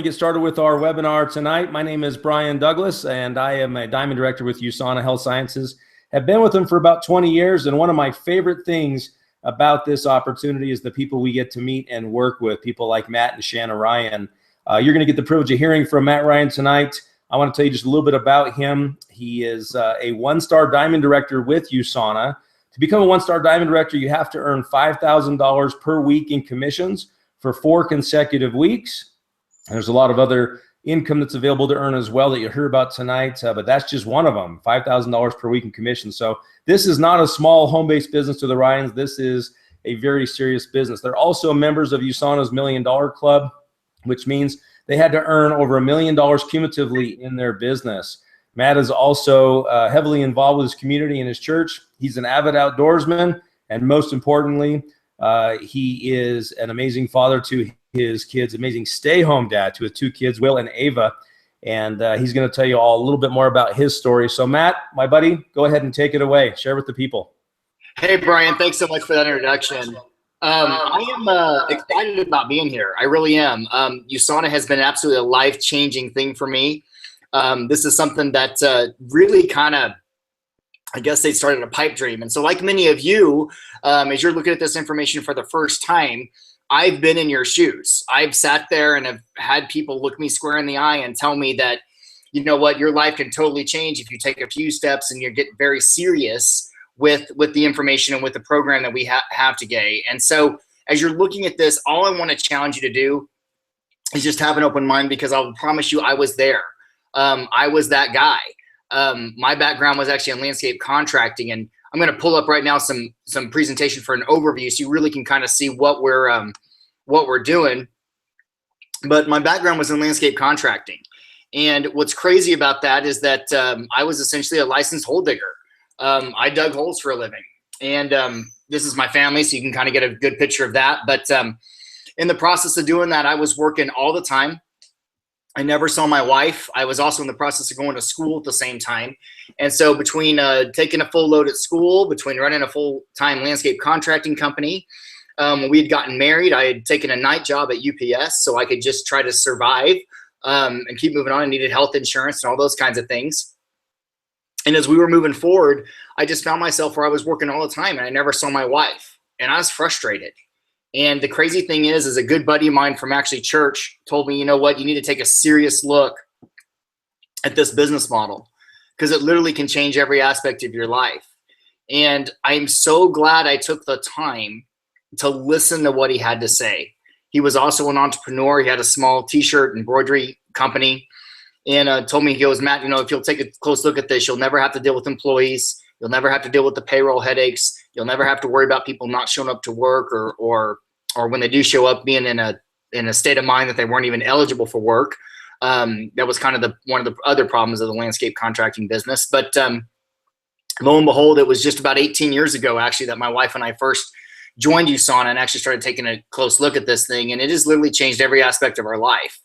Get started with our webinar tonight. My name is Brian Douglas, and I am a Diamond Director with USANA Health Sciences. Have been with them for about 20 years, and one of my favorite things about this opportunity is the people we get to meet and work with, people like Matt and Shanna Ryan. You're going to get the privilege of hearing from Matt Ryan tonight. I want to tell you just a little bit about him. He is a one-star Diamond Director with USANA. To become a one-star Diamond Director, you have to earn $5,000 per week in commissions for 4 consecutive weeks. There's a lot of other income that's available to earn as well that you'll hear about tonight, but that's just one of them, $5,000 per week in commission. So this is not a small home-based business to the Ryans. This is a very serious business. They're also members of USANA's $1 Million Club, which means they had to earn over $1 million cumulatively in their business. Matt is also heavily involved with his community and his church. He's an avid outdoorsman, and most importantly, he is an amazing father to his kids, amazing stay-home dad to his 2 kids, Will and Ava, and he's going to tell you all a little bit more about his story. So Matt, my buddy, go ahead and take it away. Share with the people. Hey, Brian, thanks so much for that introduction. I am excited about being here. I really am. USANA has been absolutely a life-changing thing for me. This is something that really kind of, I guess they started a pipe dream. And so like many of you, as you're looking at this information for the first time, I've been in your shoes. I've sat there and have had people look me square in the eye and tell me that, you know what, your life can totally change if you take a few steps and you get very serious with the information and with the program that we have today. And so as you're looking at this, all I want to challenge you to do is just have an open mind, because I'll promise you I was there. I was that guy. My background was actually in landscape contracting, and I'm going to pull up right now some presentation for an overview so you really can kind of see what we're doing. But my background was in landscape contracting. And what's crazy about that is that I was essentially a licensed hole digger. I dug holes for a living. And this is my family, so you can kind of get a good picture of that. But in the process of doing that, I was working all the time. I never saw my wife. I was also in the process of going to school at the same time. And so between taking a full load at school, between running a full-time landscape contracting company, we had gotten married. I had taken a night job at UPS so I could just try to survive and keep moving on. I needed health insurance and all those kinds of things. And as we were moving forward, I just found myself where I was working all the time and I never saw my wife. And I was frustrated. And the crazy thing is a good buddy of mine from actually church told me, you know what, you need to take a serious look at this business model, because it literally can change every aspect of your life. And I'm so glad I took the time to listen to what he had to say. He was also an entrepreneur. He had a small t-shirt embroidery company, and told me, he goes, Matt, you know, if you'll take a close look at this, you'll never have to deal with employees. You'll never have to deal with the payroll headaches. You'll never have to worry about people not showing up to work, or when they do show up, being in a state of mind that they weren't even eligible for work. That was kind of one of the other problems of the landscape contracting business. But lo and behold, it was just about 18 years ago, actually, that my wife and I first joined USANA and actually started taking a close look at this thing. And it has literally changed every aspect of our life.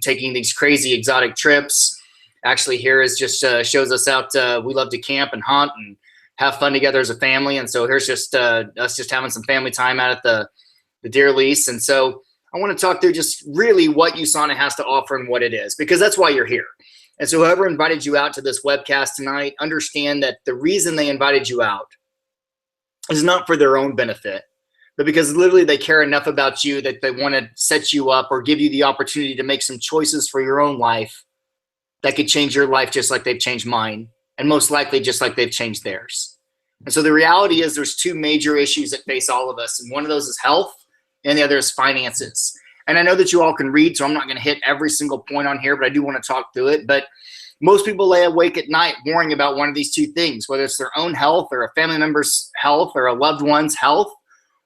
Taking these crazy exotic trips. Actually, here is just shows us out. We love to camp and hunt and have fun together as a family. And so here's just us just having some family time out at the deer lease. And so I want to talk through just really what USANA has to offer and what it is, because that's why you're here. And so whoever invited you out to this webcast tonight, understand that the reason they invited you out is not for their own benefit, but because literally they care enough about you that they want to set you up or give you the opportunity to make some choices for your own life that could change your life just like they've changed mine, and most likely just like they've changed theirs. And so the reality is there's 2 major issues that face all of us, and one of those is health and the other is finances. And I know that you all can read, so I'm not going to hit every single point on here, but I do want to talk through it. But most people lay awake at night worrying about one of these 2 things, whether it's their own health or a family member's health or a loved one's health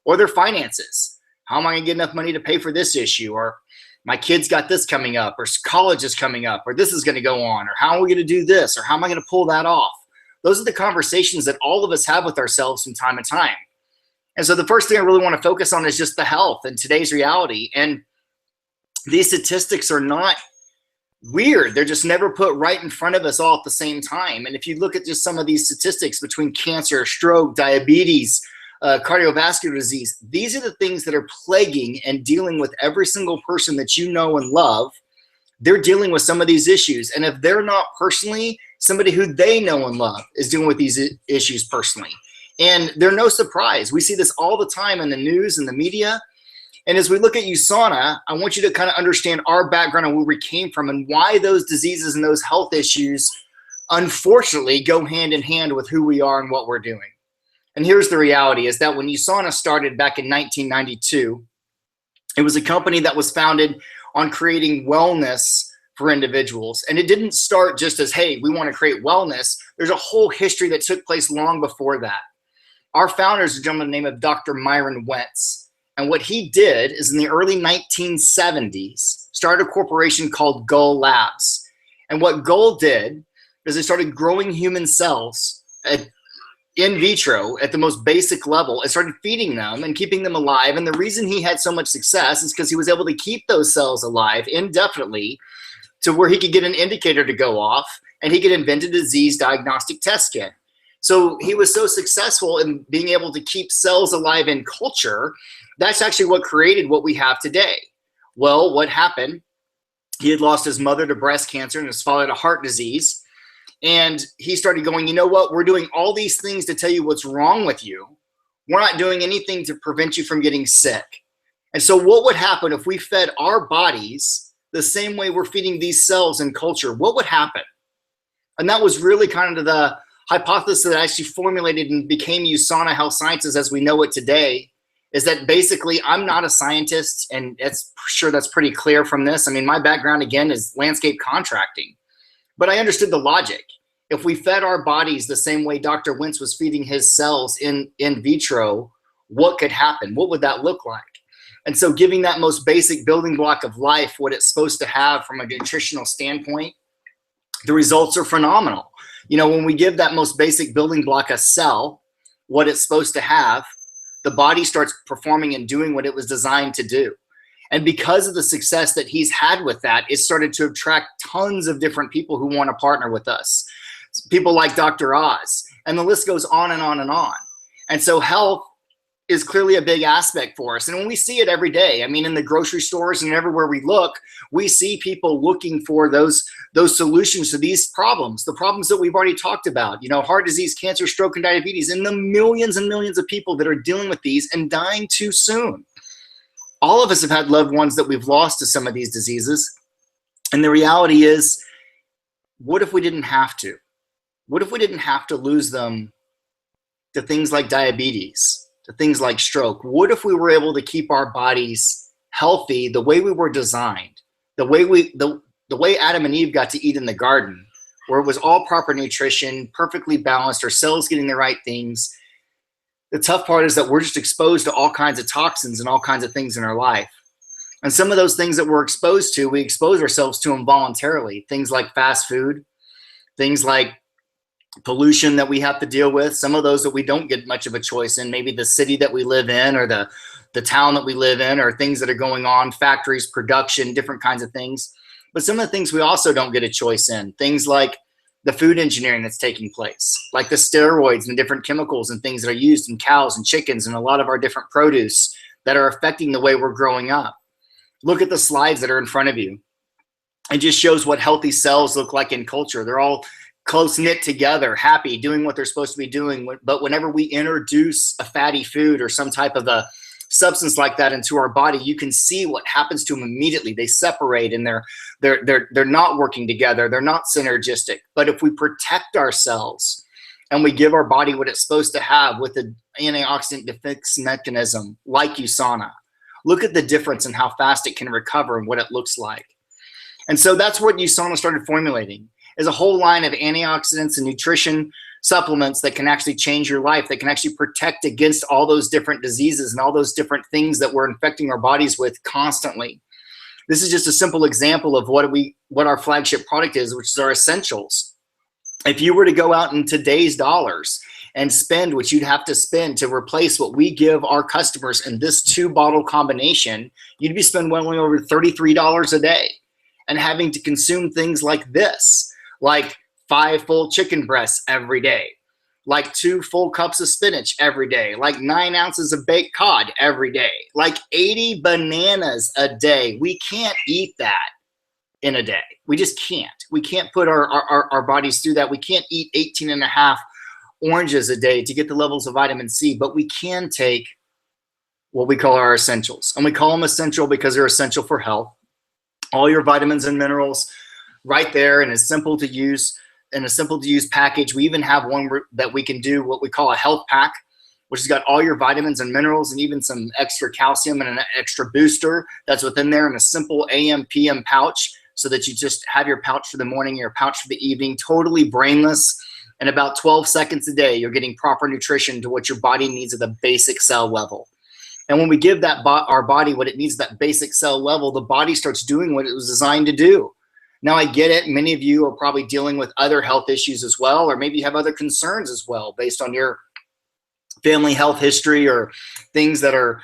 or their finances. How am I going to get enough money to pay for this issue? Or my kid's got this coming up, or college is coming up, or this is going to go on, or how are we going to do this, or how am I going to pull that off? Those are the conversations that all of us have with ourselves from time to time. And so the first thing I really want to focus on is just the health and today's reality. And these statistics are not weird. They're just never put right in front of us all at the same time. And if you look at just some of these statistics between cancer, stroke, diabetes, cardiovascular disease. These are the things that are plaguing and dealing with every single person that you know and love. They're dealing with some of these issues. And if they're not personally, somebody who they know and love is dealing with these issues personally. And they're no surprise. We see this all the time in the news and the media. And as we look at USANA, I want you to kind of understand our background and where we came from and why those diseases and those health issues, unfortunately, go hand in hand with who we are and what we're doing. And here's the reality is that when USANA started back in 1992, it was a company that was founded on creating wellness for individuals. And it didn't start just as, hey, we want to create wellness. There's a whole history that took place long before that. Our founder is a gentleman named of Dr. Myron Wentz. And what he did is in the early 1970s, started a corporation called Gull Labs. And what Gull did is they started growing human cells in vitro at the most basic level and started feeding them and keeping them alive. And the reason he had so much success is because he was able to keep those cells alive indefinitely to where he could get an indicator to go off and he could invent a disease diagnostic test kit. So he was so successful in being able to keep cells alive in culture. That's actually what created what we have today. Well, what happened? He had lost his mother to breast cancer and his father to heart disease. And he started going, you know what? We're doing all these things to tell you what's wrong with you. We're not doing anything to prevent you from getting sick. And so what would happen if we fed our bodies the same way we're feeding these cells in culture? What would happen? And that was really kind of the hypothesis that actually formulated and became USANA Health Sciences as we know it today, is that basically I'm not a scientist, and it's sure that's pretty clear from this. I mean, my background, again, is landscape contracting. But I understood the logic. If we fed our bodies the same way Dr. Wentz was feeding his cells in vitro, what could happen? What would that look like? And so giving that most basic building block of life, what it's supposed to have from a nutritional standpoint, the results are phenomenal. You know, when we give that most basic building block, a cell, what it's supposed to have, the body starts performing and doing what it was designed to do. And because of the success that he's had with that, it started to attract tons of different people who want to partner with us. People like Dr. Oz, and the list goes on and on and on. And so health is clearly a big aspect for us. And when we see it every day, I mean, in the grocery stores and everywhere we look, we see people looking for those solutions to these problems, the problems that we've already talked about, you know, heart disease, cancer, stroke, and diabetes, and the millions and millions of people that are dealing with these and dying too soon. All of us have had loved ones that we've lost to some of these diseases. And the reality is, what if we didn't have to? What if we didn't have to lose them to things like diabetes, to things like stroke? What if we were able to keep our bodies healthy the way we were designed, the way Adam and Eve got to eat in the garden, where it was all proper nutrition, perfectly balanced, our cells getting the right things? The tough part is that we're just exposed to all kinds of toxins and all kinds of things in our life. And some of those things that we're exposed to, we expose ourselves to involuntarily. Things like fast food, things like pollution that we have to deal with, some of those that we don't get much of a choice in, maybe the city that we live in or the town that we live in, or things that are going on, factories, production, different kinds of things. But some of the things we also don't get a choice in, things like the food engineering that's taking place, like the steroids and different chemicals and things that are used in cows and chickens and a lot of our different produce that are affecting the way we're growing up. Look at the slides that are in front of you. It just shows what healthy cells look like in culture. They're all close knit together, happy, doing what they're supposed to be doing. But whenever we introduce a fatty food or some type of a substance like that into our body, you can see what happens to them immediately. They separate and they're not working together. They're not synergistic. But if we protect ourselves and we give our body what it's supposed to have with an antioxidant defense mechanism like USANA, look at the difference in how fast it can recover and what it looks like. And so that's what USANA started formulating, is a whole line of antioxidants and nutrition supplements that can actually change your life, that can actually protect against all those different diseases and all those different things that we're infecting our bodies with constantly. This is just a simple example of what our flagship product is, which is our essentials. If you were to go out in today's dollars and spend what you'd have to spend to replace what we give our customers in this 2-bottle combination, you'd be spending well over $33 a day and having to consume things like this, like 5 full chicken breasts every day, like 2 full cups of spinach every day, like 9 ounces of baked cod every day, like 80 bananas a day. We can't eat that in a day. We just can't. We can't put our bodies through that. We can't eat 18 and a half oranges a day to get the levels of vitamin C, but we can take what we call our essentials. And we call them essential because they're essential for health. All your vitamins and minerals right there in a simple to use package. We even have one that we can do what we call a health pack, which has got all your vitamins and minerals and even some extra calcium and an extra booster that's within there in a simple AM PM pouch, so that you just have your pouch for the morning, your pouch for the evening, totally brainless. In about 12 seconds a day, you're getting proper nutrition to what your body needs at the basic cell level. And when we give that our body what it needs, that basic cell level, the body starts doing what it was designed to do. Now, I get it. Many of you are probably dealing with other health issues as well, or maybe you have other concerns as well based on your family health history or things that are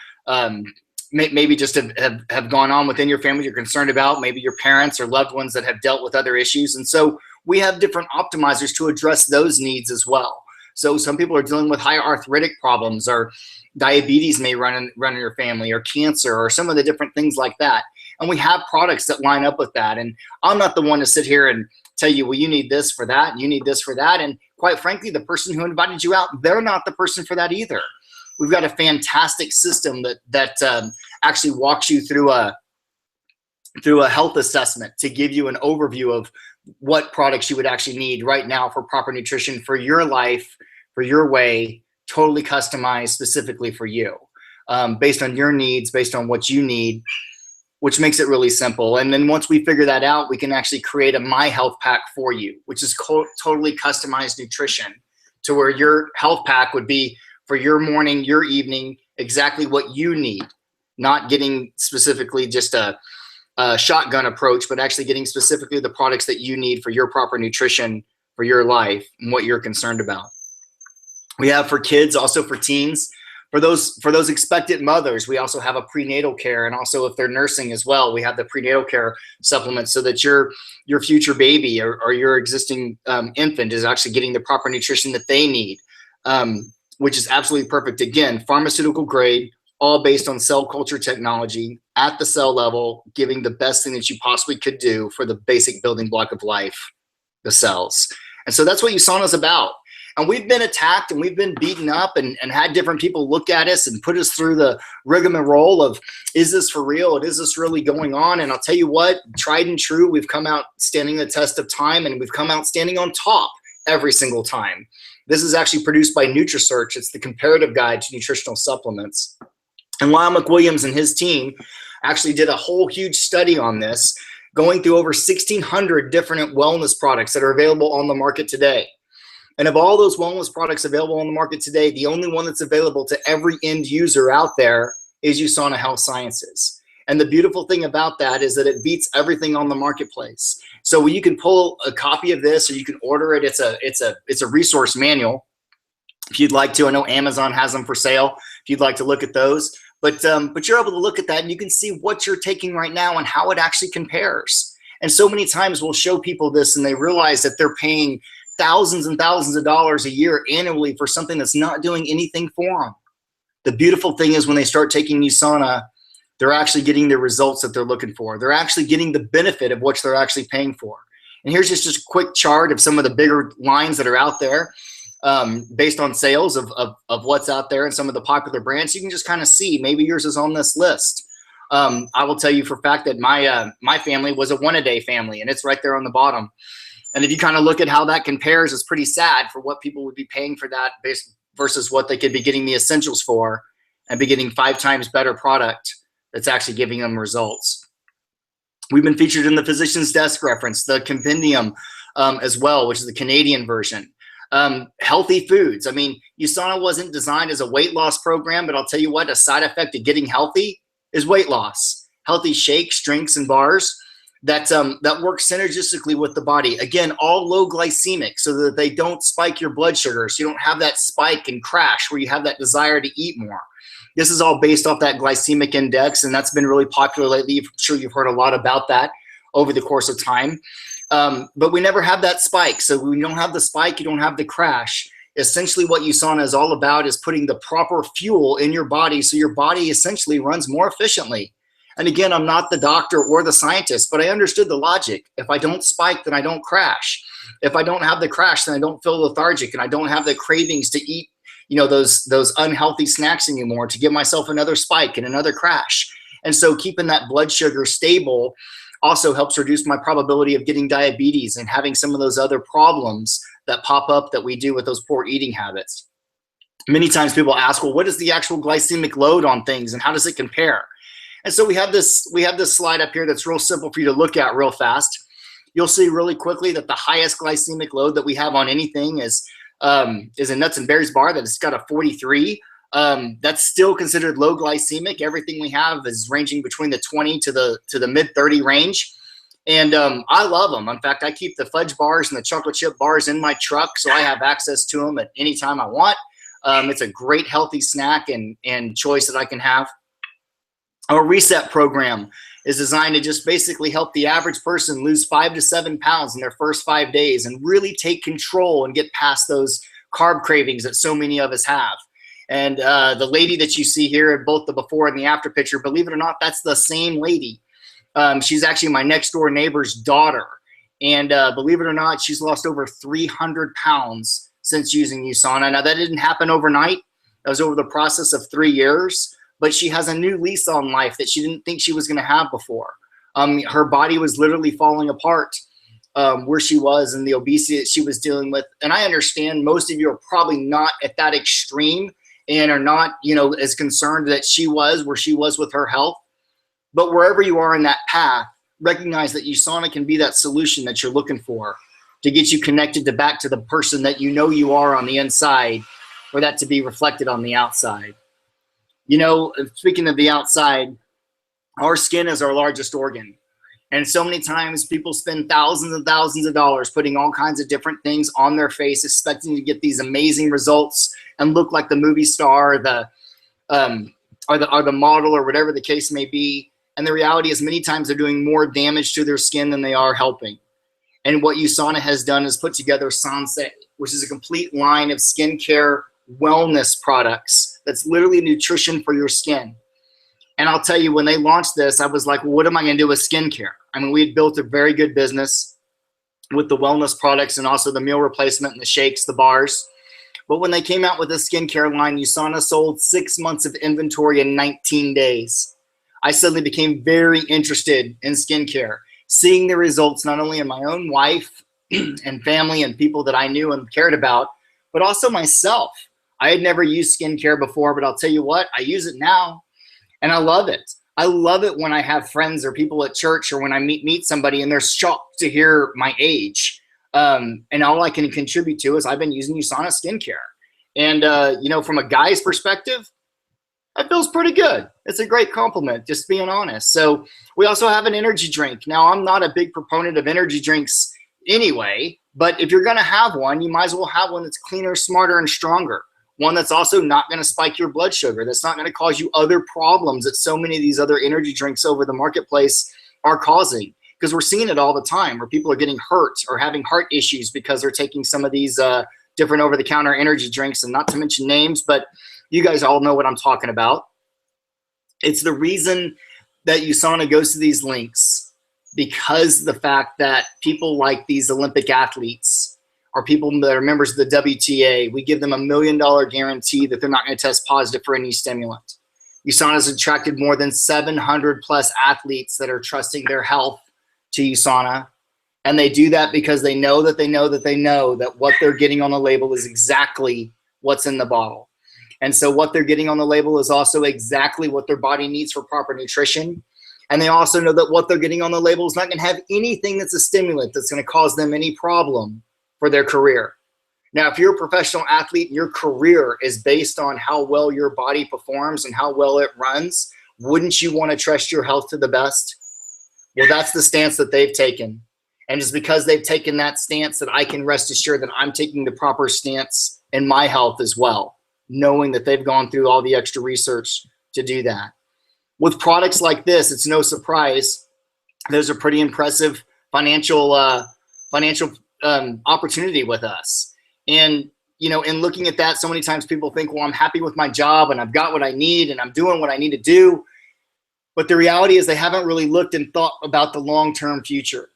maybe just have gone on within your family you're concerned about, maybe your parents or loved ones that have dealt with other issues. And so we have different optimizers to address those needs as well. So some people are dealing with high arthritic problems, or diabetes may run in your family, or cancer, or some of the different things like that. And we have products that line up with that. And I'm not the one to sit here and tell you, well, you need this for that, and you need this for that. And quite frankly, the person who invited you out, they're not the person for that either. We've got a fantastic system that actually walks you through a health assessment to give you an overview of what products you would actually need right now for proper nutrition for your life, for your way, totally customized specifically for you, based on your needs, based on what you need, which makes it really simple. And then once we figure that out, we can actually create a My Health Pack for you, which is totally customized nutrition, to where your health pack would be for your morning, your evening, exactly what you need, not getting specifically just a shotgun approach, but actually getting specifically the products that you need for your proper nutrition for your life and what you're concerned about. We have for kids, also for teens, for those expectant mothers, we also have a prenatal care, and also if they're nursing as well, we have the prenatal care supplements, so that your future baby or your existing infant is actually getting the proper nutrition that they need, which is absolutely perfect. Again, pharmaceutical grade, all based on cell culture technology at the cell level, giving the best thing that you possibly could do for the basic building block of life, the cells. And so that's what USANA is about. And we've been attacked and we've been beaten up and had different people look at us and put us through the rigmarole of, is this for real? And is this really going on? And I'll tell you what, tried and true, we've come out standing the test of time, and we've come out standing on top every single time. This is actually produced by NutriSearch. It's the comparative guide to nutritional supplements. And Lyle McWilliams and his team actually did a whole huge study on this, going through over 1,600 different wellness products that are available on the market today. And of all those wellness products available on the market today, the only one that's available to every end user out there is USANA Health Sciences. And the beautiful thing about that is that it beats everything on the marketplace. So you can pull a copy of this, or you can order it. It's a resource manual if you'd like to. I know Amazon has them for sale if you'd like to look at those. But you're able to look at that and you can see what you're taking right now and how it actually compares. And so many times we'll show people this and they realize that they're paying thousands and thousands of dollars a year annually for something that's not doing anything for them. The beautiful thing is when they start taking USANA, they're actually getting the results that they're looking for. They're actually getting the benefit of what they're actually paying for. And here's just a quick chart of some of the bigger lines that are out there. Based on sales of what's out there and some of the popular brands, you can just kind of see maybe yours is on this list. I will tell you for a fact that my family was a one-a-day family, and it's right there on the bottom. And if you kind of look at how that compares, it's pretty sad for what people would be paying for that versus what they could be getting the essentials for and be getting 5 times better product that's actually giving them results. We've been featured in the Physician's Desk reference, the compendium as well, which is the Canadian version. Healthy foods. I mean, USANA wasn't designed as a weight loss program, but I'll tell you what, a side effect of getting healthy is weight loss. Healthy shakes, drinks, and bars that work synergistically with the body. Again, all low glycemic so that they don't spike your blood sugar, so you don't have that spike and crash where you have that desire to eat more. This is all based off that glycemic index, and that's been really popular lately. I'm sure you've heard a lot about that over the course of time. But we never have that spike. So when you don't have the spike, you don't have the crash. Essentially what USANA is all about is putting the proper fuel in your body so your body essentially runs more efficiently. And again, I'm not the doctor or the scientist, but I understood the logic. If I don't spike, then I don't crash. If I don't have the crash, then I don't feel lethargic and I don't have the cravings to eat, those unhealthy snacks anymore to give myself another spike and another crash. And so keeping that blood sugar stable also helps reduce my probability of getting diabetes and having some of those other problems that pop up that we do with those poor eating habits. Many times people ask, well, what is the actual glycemic load on things and how does it compare? And so we have this slide up here that's real simple for you to look at real fast. You'll see really quickly that the highest glycemic load that we have on anything is a nuts and berries bar that it's got a 43. That's still considered low glycemic. Everything we have is ranging between the 20 to the mid 30 range. And I love them. In fact, I keep the fudge bars and the chocolate chip bars in my truck so I have access to them at any time I want. It's a great healthy snack and choice that I can have. Our reset program is designed to just basically help the average person lose 5 to 7 pounds in their first 5 days and really take control and get past those carb cravings that so many of us have. And the lady that you see here in both the before and the after picture, believe it or not, that's the same lady. She's actually my next door neighbor's daughter. And believe it or not, she's lost over 300 pounds since using USANA. Now that didn't happen overnight. That was over the process of 3 years. But she has a new lease on life that she didn't think she was going to have before. Her body was literally falling apart where she was and the obesity that she was dealing with. And I understand most of you are probably not at that extreme and are not, as concerned that she was where she was with her health. But wherever you are in that path, recognize that USANA can be that solution that you're looking for to get you connected back to the person that you are on the inside, for that to be reflected on the outside. Speaking of the outside, our skin is our largest organ. And so many times people spend thousands and thousands of dollars putting all kinds of different things on their face, expecting to get these amazing results and look like the movie star, or the model, or whatever the case may be. And the reality is many times they're doing more damage to their skin than they are helping. And what USANA has done is put together Sanse, which is a complete line of skincare wellness products that's literally nutrition for your skin. And I'll tell you, when they launched this, I was like, well, what am I going to do with skincare? I mean, we had built a very good business with the wellness products and also the meal replacement and the shakes, the bars. But when they came out with the skincare line, USANA sold 6 months of inventory in 19 days. I suddenly became very interested in skincare, seeing the results not only in my own wife and family and people that I knew and cared about, but also myself. I had never used skincare before, but I'll tell you what, I use it now and I love it. I love it when I have friends or people at church or when I meet somebody and they're shocked to hear my age. And all I can contribute to is I've been using USANA skincare. And, from a guy's perspective, that feels pretty good. It's a great compliment, just being honest. So we also have an energy drink. Now, I'm not a big proponent of energy drinks anyway, but if you're going to have one, you might as well have one that's cleaner, smarter, and stronger. One that's also not going to spike your blood sugar. That's not going to cause you other problems that so many of these other energy drinks over the marketplace are causing. Because we're seeing it all the time where people are getting hurt or having heart issues because they're taking some of these different over-the-counter energy drinks, and not to mention names, but you guys all know what I'm talking about. It's the reason that USANA goes to these links, because the fact that people like these Olympic athletes or people that are members of the WTA, we give them $1 million guarantee that they're not going to test positive for any stimulant. USANA has attracted more than 700 plus athletes that are trusting their health to USANA. And they do that because they know that what they're getting on the label is exactly what's in the bottle. And so what they're getting on the label is also exactly what their body needs for proper nutrition. And they also know that what they're getting on the label is not going to have anything that's a stimulant that's going to cause them any problem for their career. Now, if you're a professional athlete and your career is based on how well your body performs and how well it runs, wouldn't you want to trust your health to the best? Well, that's the stance that they've taken. And it's because they've taken that stance that I can rest assured that I'm taking the proper stance in my health as well, knowing that they've gone through all the extra research to do that. With products like this, it's no surprise there's a pretty impressive financial opportunity with us. And in looking at that, so many times people think, well, I'm happy with my job and I've got what I need and I'm doing what I need to do. But the reality is they haven't really looked and thought about the long-term future.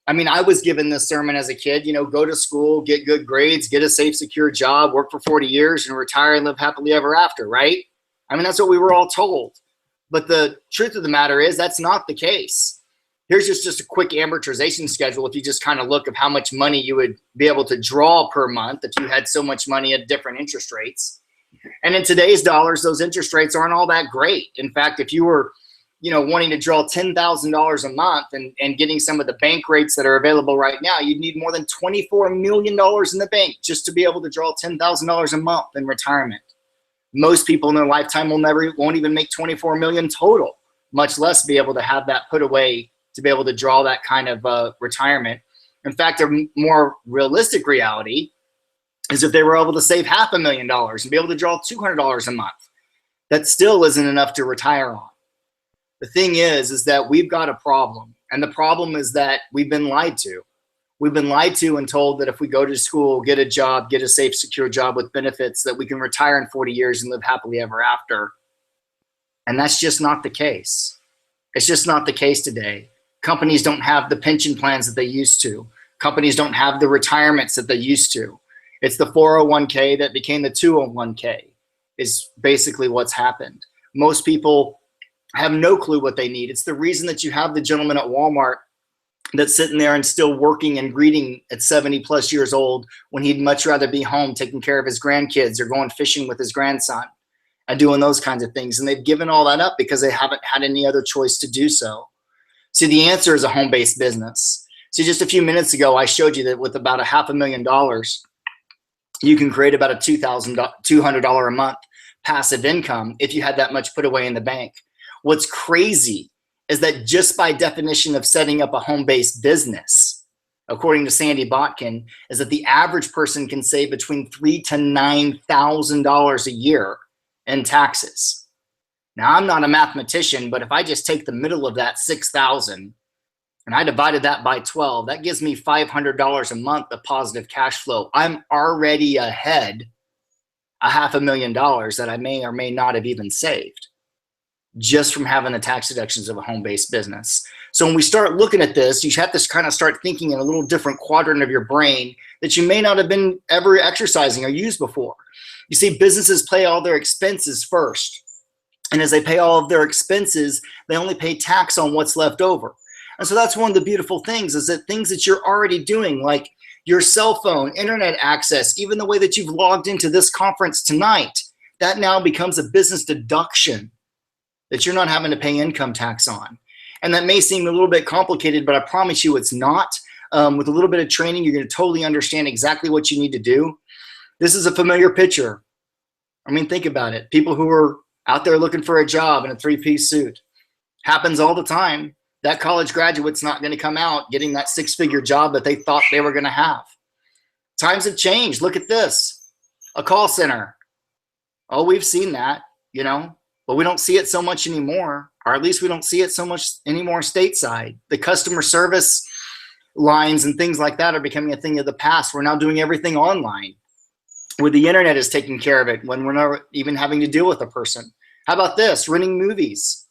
I mean, I was given this sermon as a kid, go to school, get good grades, get a safe, secure job, work for 40 years and retire and live happily ever after, right? I mean, that's what we were all told. But the truth of the matter is that's not the case. Here's just a quick amortization schedule. If you just kind of look at how much money you would be able to draw per month if you had so much money at different interest rates. And in today's dollars, those interest rates aren't all that great. In fact, if you were wanting to draw $10,000 a month and getting some of the bank rates that are available right now, you'd need more than $24 million in the bank just to be able to draw $10,000 a month in retirement. Most people in their lifetime won't even make 24 million total, much less be able to have that put away to be able to draw that kind of retirement. In fact, a more realistic reality is if they were able to save $500,000 and be able to draw $200 a month, that still isn't enough to retire on. The thing is that we've got a problem. And the problem is that we've been lied to. We've been lied to and told that if we go to school, get a job, get a safe, secure job with benefits, that we can retire in 40 years and live happily ever after. And that's just not the case. It's just not the case today. Companies don't have the pension plans that they used to. Companies don't have the retirements that they used to. It's the 401k that became the 201k is basically what's happened. Most people have no clue what they need. It's the reason that you have the gentleman at Walmart that's sitting there and still working and greeting at 70 plus years old when he'd much rather be home taking care of his grandkids or going fishing with his grandson and doing those kinds of things. And they've given all that up because they haven't had any other choice to do so. See, the answer is a home-based business. See, just a few minutes ago, I showed you that with about $500,000, you can create about a $200 a month passive income if you had that much put away in the bank. What's crazy is that just by definition of setting up a home-based business, according to Sandy Botkin, is that the average person can save between $3,000 to $9,000 a year in taxes. Now, I'm not a mathematician, but if I just take the middle of that $6,000 and I divided that by 12, that gives me $500 a month of positive cash flow. I'm already ahead $500,000 that I may or may not have even saved just from having the tax deductions of a home-based business. So when we start looking at this, you have to kind of start thinking in a little different quadrant of your brain that you may not have been ever exercising or used before. You see, businesses pay all their expenses first. And as they pay all of their expenses, they only pay tax on what's left over. And so that's one of the beautiful things is that things that you're already doing, like your cell phone, internet access, even the way that you've logged into this conference tonight, that now becomes a business deduction that you're not having to pay income tax on. And that may seem a little bit complicated, but I promise you it's not. With a little bit of training, you're going to totally understand exactly what you need to do. This is a familiar picture. I mean, think about it. People who are out there looking for a job in a three-piece suit. Happens all the time. That college graduate's not going to come out getting that six-figure job that they thought they were going to have. Times have changed. Look at this. A call center. Oh, we've seen that, but we don't see it so much anymore, or at least we don't see it so much anymore stateside. The customer service lines and things like that are becoming a thing of the past. We're now doing everything online, where the internet is taking care of it when we're not even having to deal with a person. How about this? Renting movies.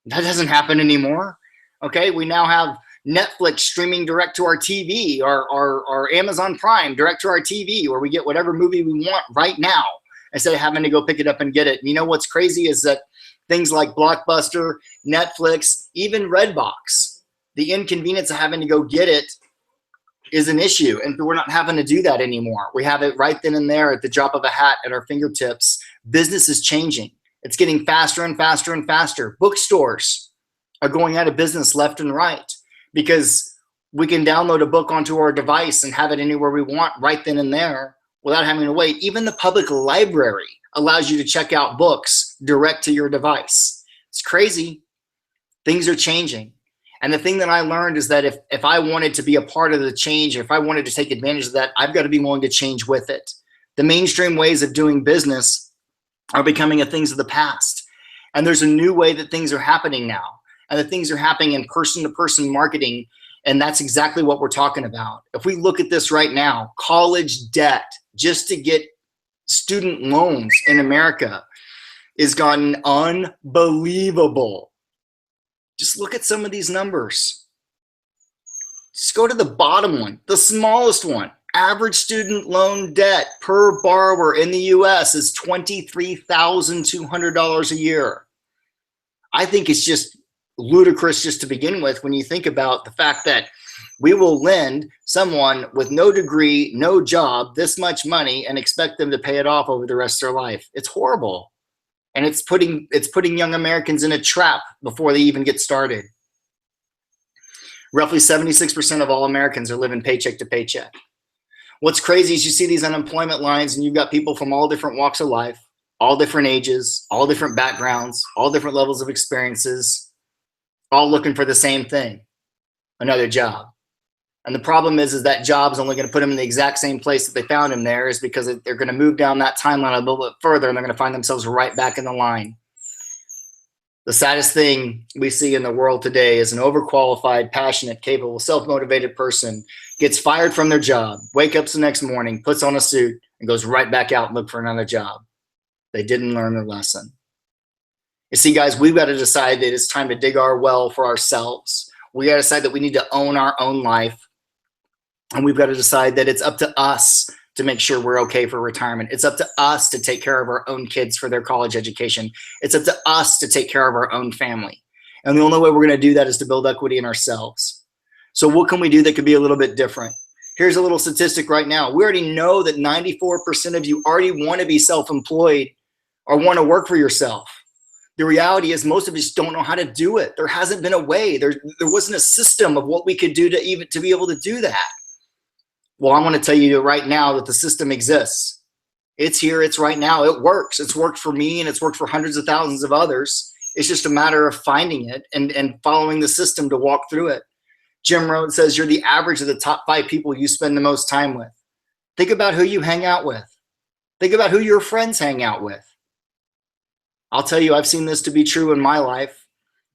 That doesn't happen anymore. Okay, we now have Netflix streaming direct to our TV, or Amazon Prime direct to our TV, where we get whatever movie we want right now instead of having to go pick it up and get it. And you know what's crazy is that things like Blockbuster, Netflix, even Redbox, the inconvenience of having to go get it is an issue, and we're not having to do that anymore. We have it right then and there at the drop of a hat at our fingertips. Business is changing. It's getting faster and faster and faster. Bookstores are going out of business left and right because we can download a book onto our device and have it anywhere we want right then and there without having to wait. Even the public library allows you to check out books direct to your device. It's crazy. Things are changing. And the thing that I learned is that if I wanted to be a part of the change, if I wanted to take advantage of that, I've got to be willing to change with it. The mainstream ways of doing business are becoming a things of the past. And there's a new way that things are happening now. And the things are happening in person-to-person marketing. And that's exactly what we're talking about. If we look at this right now, college debt just to get student loans in America has gotten unbelievable. Just look at some of these numbers. Just go to the bottom one, the smallest one. Average student loan debt per borrower in the US is $23,200 a year. I think it's just ludicrous just to begin with when you think about the fact that we will lend someone with no degree, no job, this much money and expect them to pay it off over the rest of their life. It's horrible. And it's putting young Americans in a trap before they even get started. Roughly 76% of all Americans are living paycheck to paycheck. What's crazy is you see these unemployment lines and you've got people from all different walks of life, all different ages, all different backgrounds, all different levels of experiences, all looking for the same thing, another job. And the problem is that job's only going to put them in the exact same place that they found him there, is because they're going to move down that timeline a little bit further and they're going to find themselves right back in the line. The saddest thing we see in the world today is an overqualified, passionate, capable, self-motivated person gets fired from their job, wakes up the next morning, puts on a suit, and goes right back out and look for another job. They didn't learn their lesson. You see, guys, we've got to decide that it's time to dig our well for ourselves. We got to decide that we need to own our own life. And we've got to decide that it's up to us to make sure we're okay for retirement. It's up to us to take care of our own kids for their college education. It's up to us to take care of our own family. And the only way we're going to do that is to build equity in ourselves. So what can we do that could be a little bit different? Here's a little statistic right now. We already know that 94% of you already want to be self-employed or want to work for yourself. The reality is most of us don't know how to do it. There hasn't been a way. There wasn't a system of what we could do to be able to do that. Well, I want to tell you right now that the system exists. It's here. It's right now. It works. It's worked for me and it's worked for hundreds of thousands of others. It's just a matter of finding it and following the system to walk through it. Jim Rohn says you're the average of the top 5 people you spend the most time with. Think about who you hang out with. Think about who your friends hang out with. I'll tell you, I've seen this to be true in my life.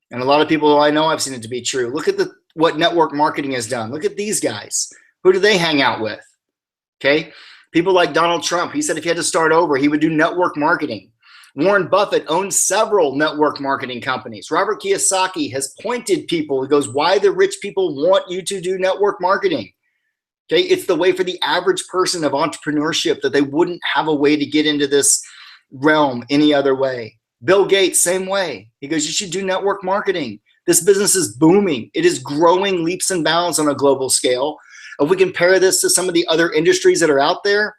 And a lot of people I know, I've seen it to be true. Look at what network marketing has done. Look at these guys. Who do they hang out with? Okay. People like Donald Trump. He said if he had to start over, he would do network marketing. Warren Buffett owns several network marketing companies. Robert Kiyosaki has pointed people. He goes, why the rich people want you to do network marketing. Okay. It's the way for the average person of entrepreneurship that they wouldn't have a way to get into this realm any other way. Bill Gates, same way. He goes, you should do network marketing. This business is booming. It is growing leaps and bounds on a global scale. If we compare this to some of the other industries that are out there,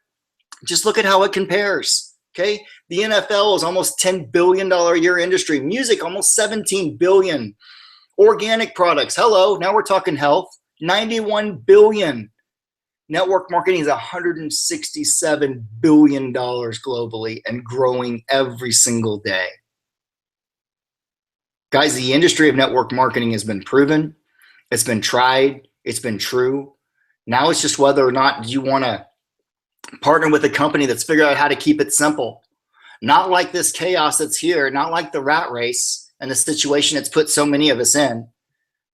just look at how it compares, okay? The NFL is almost $10 billion a year industry. Music, almost $17 billion. Organic products, hello, now we're talking health, $91 billion. Network marketing is $167 billion globally and growing every single day. Guys, the industry of network marketing has been proven. It's been tried. It's been true. Now it's just whether or not you want to partner with a company that's figured out how to keep it simple. Not like this chaos that's here, not like the rat race and the situation it's put so many of us in,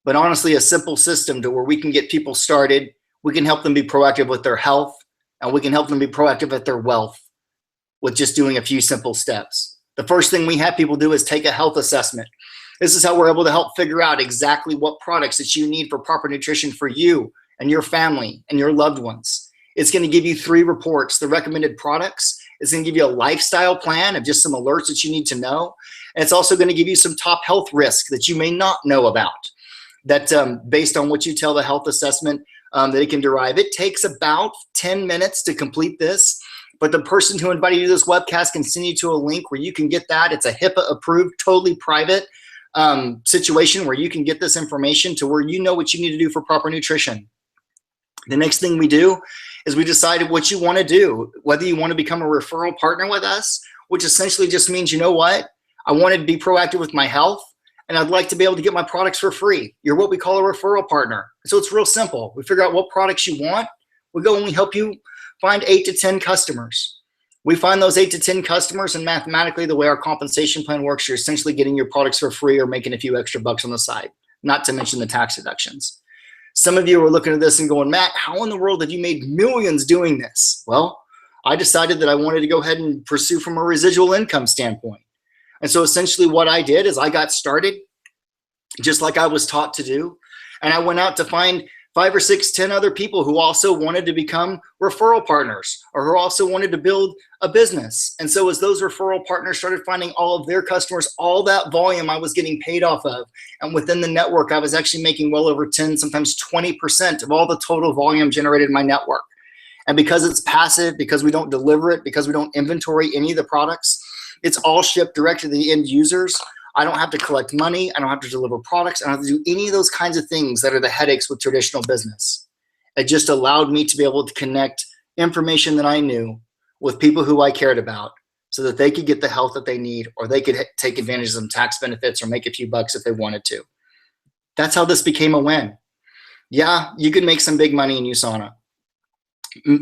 but honestly a simple system to where we can get people started, we can help them be proactive with their health, and we can help them be proactive with their wealth with just doing a few simple steps. The first thing we have people do is take a health assessment. This is how we're able to help figure out exactly what products that you need for proper nutrition for you and your family and your loved ones. It's going to give you 3 reports, the recommended products. It's going to give you a lifestyle plan of just some alerts that you need to know. And it's also going to give you some top health risks that you may not know about that based on what you tell the health assessment that it can derive. It takes about 10 minutes to complete this, but the person who invited you to this webcast can send you to a link where you can get that. It's a HIPAA approved, totally private situation where you can get this information to where you know what you need to do for proper nutrition. The next thing we do is we decide what you want to do, whether you want to become a referral partner with us, which essentially just means, you know what? I want to be proactive with my health and I'd like to be able to get my products for free. You're what we call a referral partner. So it's real simple. We figure out what products you want. We go and we help you find 8 to 10 customers. We find those 8 to 10 customers, and mathematically the way our compensation plan works, you're essentially getting your products for free or making a few extra bucks on the side, not to mention the tax deductions. Some of you are looking at this and going, Matt, how in the world have you made millions doing this? Well, I decided that I wanted to go ahead and pursue from a residual income standpoint. And so essentially what I did is I got started just like I was taught to do. And I went out to find 5 or 6, 10 other people who also wanted to become referral partners or who also wanted to build a business. And so as those referral partners started finding all of their customers, all that volume I was getting paid off of. And within the network, I was actually making well over 10, sometimes 20% of all the total volume generated in my network. And because it's passive, because we don't deliver it, because we don't inventory any of the products, it's all shipped directly to the end users. I don't have to collect money. I don't have to deliver products. I don't have to do any of those kinds of things that are the headaches with traditional business. It just allowed me to be able to connect information that I knew with people who I cared about so that they could get the help that they need, or they could take advantage of some tax benefits or make a few bucks if they wanted to. That's how this became a win. Yeah, you can make some big money in USANA.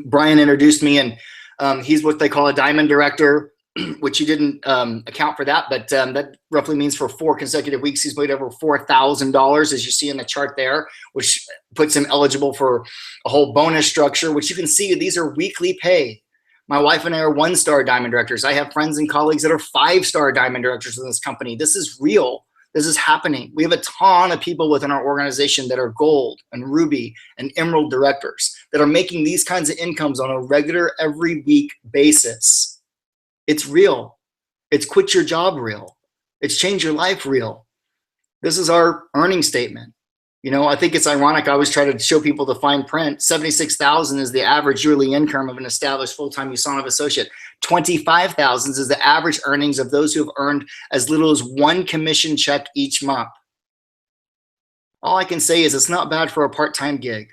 Brian introduced me, and he's what they call a diamond director, which he didn't account for that, but that roughly means for 4 consecutive weeks, he's made over $4,000, as you see in the chart there, which puts him eligible for a whole bonus structure, which you can see these are weekly pay. My wife and I are 1-star diamond directors. I have friends and colleagues that are 5-star diamond directors in this company. This is real. This is happening. We have a ton of people within our organization that are gold and ruby and emerald directors that are making these kinds of incomes on a regular, every week basis. It's real. It's quit your job real. It's change your life real. This is our earning statement. You know, I think it's ironic. I always try to show people the fine print. $76,000 is the average yearly income of an established full-time USANA associate. $25,000 is the average earnings of those who have earned as little as 1 commission check each month. All I can say is it's not bad for a part-time gig.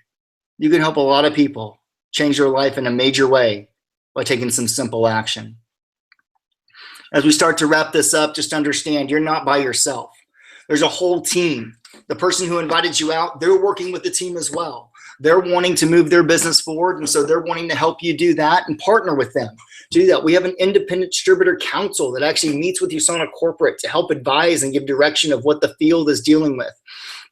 You can help a lot of people change their life in a major way by taking some simple action. As we start to wrap this up, just understand you're not by yourself. There's a whole team. The person who invited you out, they're working with the team as well. They're wanting to move their business forward, and so they're wanting to help you do that and partner with them to do that. We have an independent distributor council that actually meets with USANA corporate to help advise and give direction of what the field is dealing with.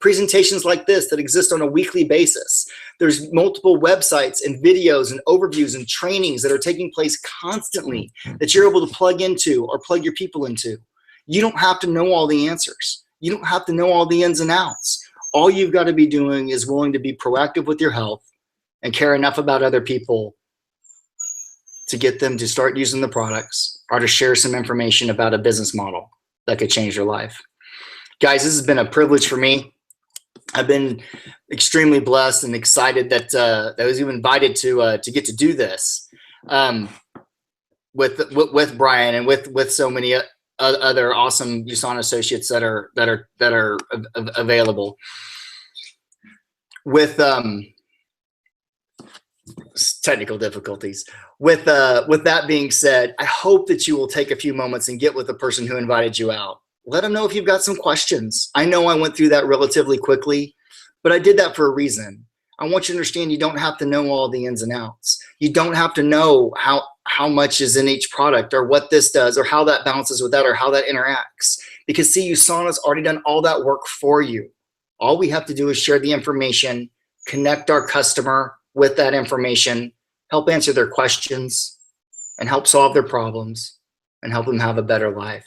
Presentations like this that exist on a weekly basis. There's multiple websites and videos and overviews and trainings that are taking place constantly that you're able to plug into or plug your people into. You don't have to know all the answers. You don't have to know all the ins and outs. All you've got to be doing is willing to be proactive with your health and care enough about other people to get them to start using the products or to share some information about a business model that could change your life. Guys, this has been a privilege for me. I've been extremely blessed and excited that I was even invited to get to do this with Brian and with so many other awesome USANA associates that are available. With technical difficulties. With that being said, I hope that you will take a few moments and get with the person who invited you out. Let them know if you've got some questions. I know I went through that relatively quickly, but I did that for a reason. I want you to understand you don't have to know all the ins and outs. You don't have to know how much is in each product or what this does or how that balances with that or how that interacts. Because see, USANA's already done all that work for you. All we have to do is share the information, connect our customer with that information, help answer their questions, and help solve their problems, and help them have a better life.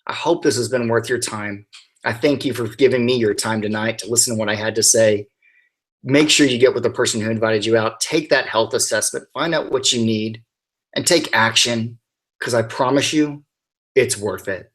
I hope this has been worth your time. I thank you for giving me your time tonight to listen to what I had to say. Make sure you get with the person who invited you out. Take that health assessment, find out what you need, and take action, because I promise you, it's worth it.